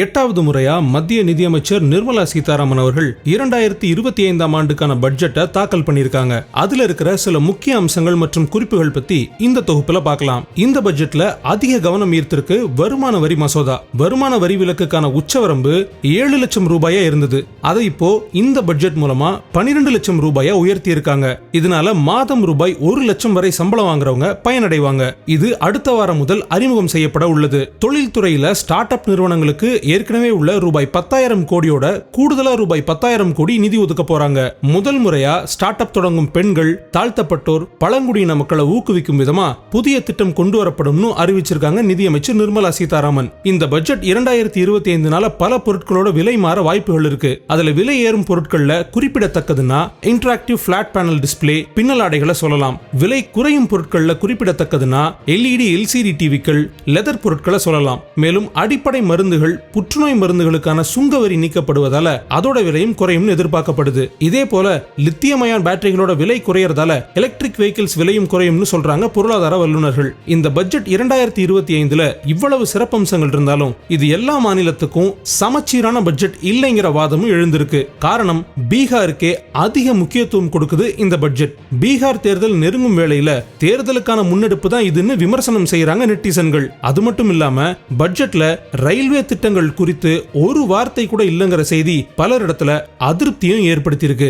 எட்டாவது முறையா மத்திய நிதியமைச்சர் நிர்மலா சீதாராமன் அவர்கள் 2025ஆம் ஆண்டுக்கான பட்ஜெட்டை தாக்கல் பண்ணிருக்காங்க. அதுல இருக்கிற சில முக்கிய அம்சங்கள் மற்றும் குறிப்புகள் பத்தி இந்த தொகுப்புல பார்க்கலாம். இந்த பட்ஜெட்ல அதிக கவனம் ஈர்த்திருக்கு வருமான வரி மசோதா. வருமான வரி விலக்குக்கான உச்சவரம்பு 7 லட்சம் ரூபாயா இருந்தது. அதை இப்போ இந்த பட்ஜெட் மூலமா 12 லட்சம் ரூபாயா உயர்த்தி இருக்காங்க. இதனால மாதம் ரூபாய் 1 லட்சம் வரை சம்பளம் வாங்குறவங்க பயனடைவாங்க. இது அடுத்த வாரம் முதல் அறிமுகம் செய்யப்பட உள்ளது. தொழில்துறையில ஸ்டார்ட் அப் நிறுவனங்களுக்கு ஏற்கனவே உள்ள ரூபாய் 10,000 கோடியோட கூடுதலா ரூபாய் 10,000 கோடி நிதி ஒதுக்க போறாங்க. முதல் முறையா ஸ்டார்ட் அப் தொடங்கும் பெண்கள், தாழ்த்தப்பட்டோர், பழங்குடியின மக்களை ஊக்குவிக்கும் விதமா புதிய திட்டம் கொண்டு வரப்படும்னு அறிவிச்சிருக்காங்க நிதியமைச்சர் நிர்மலா சீதாராமன். இந்த பட்ஜெட் 2025 பல பொருட்களோட விலை மாற வாய்ப்புகள் இருக்கு. அதுல விலை ஏறும் பொருட்கள்ல குறிப்பிடத்தக்கதுன்னா இன்டராக்டிவ் பிளாட் பேனல் டிஸ்பிளே, பின்னலாடைகளை சொல்லலாம். விலை குறையும் பொருட்கள்ல குறிப்பிடத்தக்கதுன்னா LED LCD டிவிக்கள், லெதர் பொருட்களை சொல்லலாம். மேலும் அடிப்படை மருந்துகள், புற்றுநோய் மருந்துகளுக்கான சுங்க வரி நீக்கப்படுவதால அதோட விலையும் குறையும் எதிர்பார்க்கப்படுது. இதே போல லித்தியம் அயான் பேட்டரிகளோட விலை குறையறதால எலக்ட்ரிக் வெஹிக்கிள்ஸ் விலையும் குறையும்னு சொல்றாங்க பொருளாதார வல்லுநர்கள். இந்த பட்ஜெட் 2025ல இவ்வளவு சிறப்பம்சங்கள் இருந்தாலும் இது எல்லா மாநிலத்துக்கும் சமச்சீரான பட்ஜெட் இல்லைங்கிற வாதமும் எழுந்திருக்கு. காரணம், பீகாருக்கே அதிக முக்கியத்துவம் கொடுக்குது இந்த பட்ஜெட். பீகார் தேர்தல் நெருங்கும் வேளையில தேர்தலுக்கான முன்னெடுப்பு தான் இதுன்னு விமர்சனம் செய்யறாங்க நெட்டிசன்கள். அது மட்டும் இல்லாம பட்ஜெட்ல ரயில்வே திட்டங்கள் குறித்து ஒரு வார்த்தை கூட இல்லைங்கிற செய்தி பலரிடத்துல அதிருப்தியும் ஏற்படுத்தியிருக்கு.